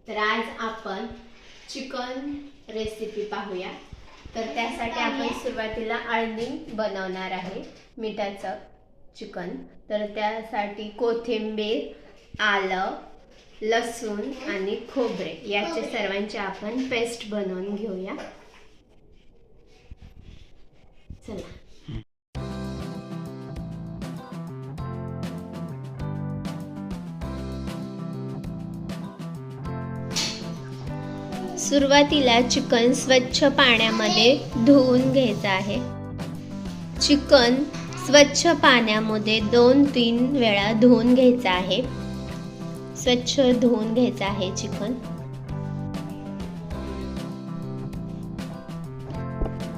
तर आज आपण चिकन रेसिपी पाहूया। तर त्यासाठी आपण सुरुवातीला अळणी बनवणार आहे, मिठाचं चिकन। तर त्यासाठी कोथिंबीर, आलं, लसूण आणि खोबरे याचे सर्वांचे आपण पेस्ट बनवून घेऊया। चला। सुरुवातीला चिकन स्वच्छ पाण्यामध्ये धुवून घ्यायचं आहे। चिकन स्वच्छ पाण्यामध्ये 2-3 वेळा धुवून घ्यायचं आहे। स्वच्छ धुवून घ्यायचं आहे चिकन।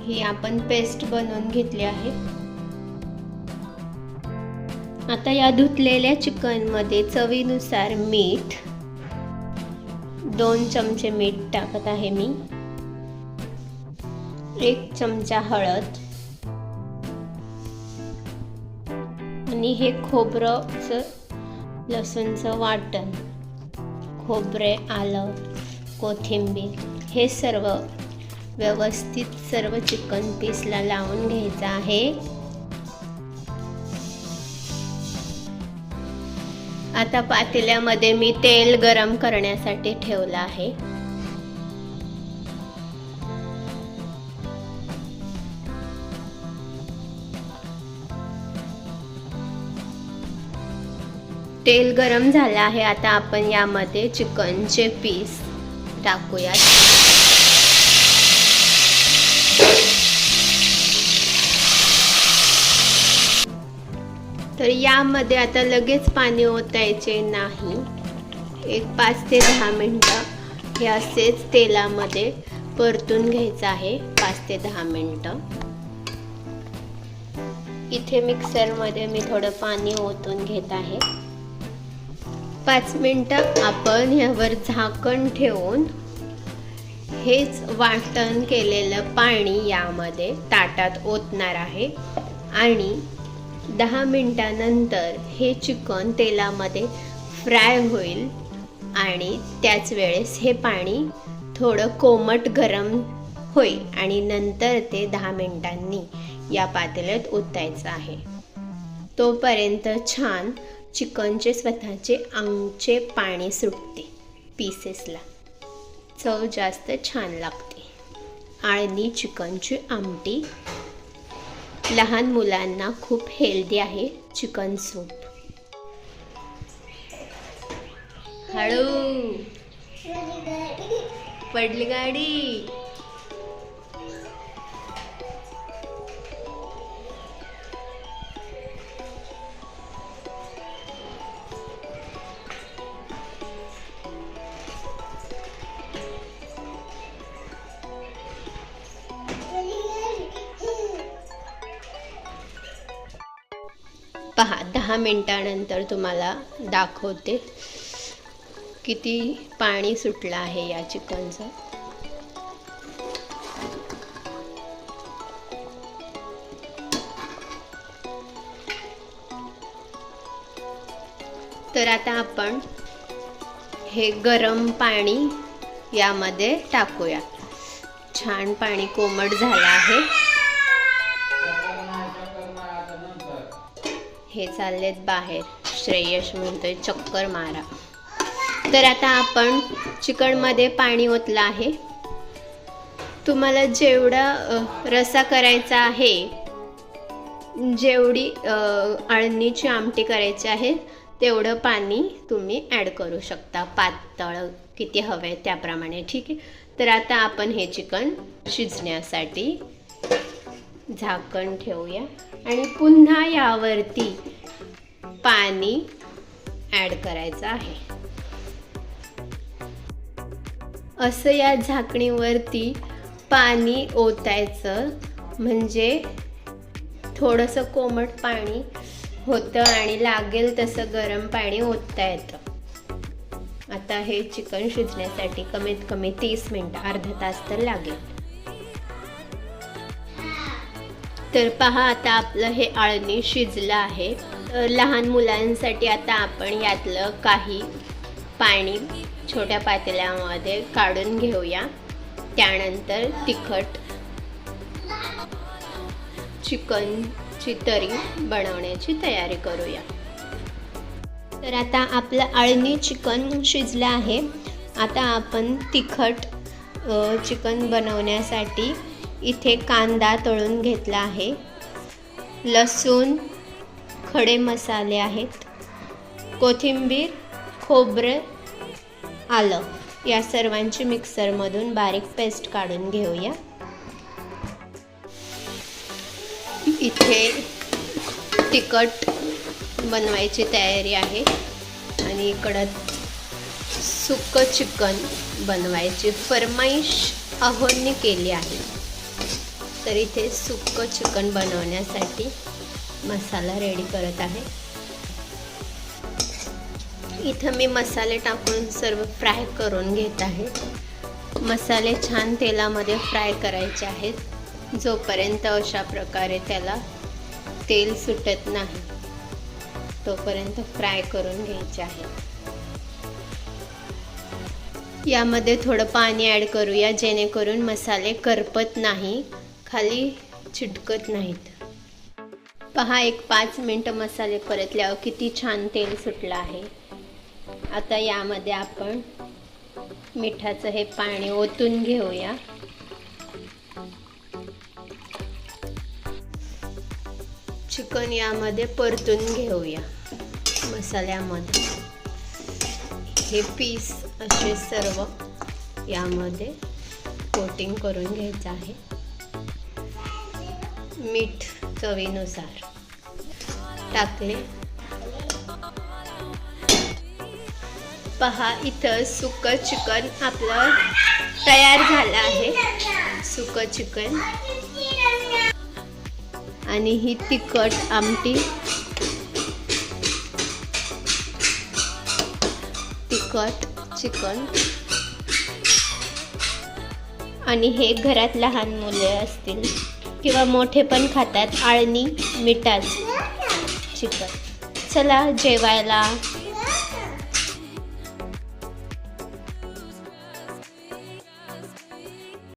ही आपण पेस्ट बनवून घेतली आहे। आता या धुतलेल्या चिकन मध्ये चवीनुसार मीठ, 2 चमचे मीठ टाकत आहे मी, 1 चमचा हळद आणि हे खोबरं लसूणचं वाटण, खोबरे, आलं, कोथिंबीर हे सर्व व्यवस्थित सर्व चिकन पीसला लावून घ्यायचं आहे। आता पातेल्यामध्ये मी तेल गरम करण्यासाठी ठेवलं आहे। तेल गरम झालं आहे। आता आपण यामध्ये चिकनचे पीस टाकूयात। तर यामध्ये आता लगेच पाणी ओतायचे नाही, एक 5 ते 10 मिनिटं हे असेच तेलामध्ये परतून घ्यायचं आहे। 5 ते 10 मिनिटं। इथे मिक्सरमध्ये मी थोडं पाणी ओतून घेत आहे। 5 मिनिटं आपण यावर झाकण ठेवून हेच वाटण केलेलं पाणी यामध्ये ताटात ओतणार आहे आणि 10 मिनिटानंतर हे चिकन तेलामध्ये फ्राय होईल आणि त्याच वेळेस हे पाणी थोडं कोमट गरम होईल आणि नंतर ते 10 मिनिटांनी या पातेल्यात ओतायचं आहे। तोपर्यंत छान चिकनचे स्वतःचे अंगचे पाणी सुटते पीसेसला, चव जास्त छान लागते। अळणी चिकनची आमटी लहान मुलांना खूप हेल्दी आहे। Chicken soup. हळू पडली गाडी। पहा, 10 मिनिटानंतर तुम्हाला दाखवते किती पाणी सुटलं आहे या चिकनचं। तर आता आपण हे गरम पाणी यामध्ये टाकूया। छान पाणी कोमट झालं आहे। हे चाललेत बाहेर, श्रेयश म्हणतोय चक्कर मारा। तर आता आपण चिकन मध्ये पाणी ओतलं आहे। तुम्हाला जेवढा रस्सा करायचा आहे, जेवढी अळणीची आमटी करायची आहे तेवढं पाणी तुम्ही ॲड करू शकता, पातळ किती हवंय त्याप्रमाणे, ठीक आहे। तर आता आपण हे चिकन शिजण्यासाठी झाकण ठेवूया आणि पुन्हा यावरती पाणी ॲड करायचं आहे। असं या झाकणीवरती पाणी ओतायचं, म्हणजे थोडंसं कोमट पाणी होतं आणि लागेल तसं गरम पाणी ओतता येतं। आता हे चिकन शिजण्यासाठी कमीत कमी 30 मिनिटं, अर्धा तास तर लागेल। तर पहा, आता आपलं हे अळणी शिजलं आहे। लहान मुलांसाठी आता आपण यातलं काही पाणी छोट्या पातेल्यामध्ये काढून घेऊया. त्यानंतर तिखट चिकनची तरी बनवण्याची तयारी करूया. तर आता आपलं आळणी चिकन शिजलं आहे. आता आपण तिखट चिकन बनवण्यासाठी इथे कांदा तळून घेतला आहे, लसूण, खडे मसाले आहेत, कोथिंबीर, खोबरं, आलं या सर्वांची मिक्सरमधून बारीक पेस्ट काढून घेऊया. इथे तिखट बनवायची तयारी आहे आणि इकडं सुक्कं चिकन बनवायची फरमाईश अहोंनी केली आहे. तर इथे सुक्कं चिकन बनवण्यासाठी मसाला रेडी करत आहे. इथं मी मसाले टाकून सर्व फ्राय करून घेत आहे. मसाले छान तेलामध्ये फ्राय करायचे आहेत, जोपर्यंत अशा प्रकारे त्याला तेल सुटत नाही तोपर्यंत फ्राय करून घ्यायचे आहे. यामध्ये थोडं पाणी ॲड करूया, जेणेकरून मसाले करपत नाही, खाली चिटकत नाहीत. पहा, एक 5 मिनटं मसाले परतल्यावर किती छान तेल सुटलं आहे. आता यामध्ये आपण मिठाचं हे पाणी ओतून घेऊया. चिकन यामध्ये परतून घेऊया मसाल्यामध्ये. हे पीस असे सर्व यामध्ये कोटिंग करून घ्यायचं आहे. मीठ चवीनुसार टाकले. पहा, इथं सुक्कं चिकन आपलं तयार झालं आहे. सुक्कं चिकन आणि ही तिखट आमटी, तिखट चिकन. आणि हे घरात लहान मुले असतील किंवा मोठे पण खातात, आळणी मिठाचं चिकन. चला जेवायला.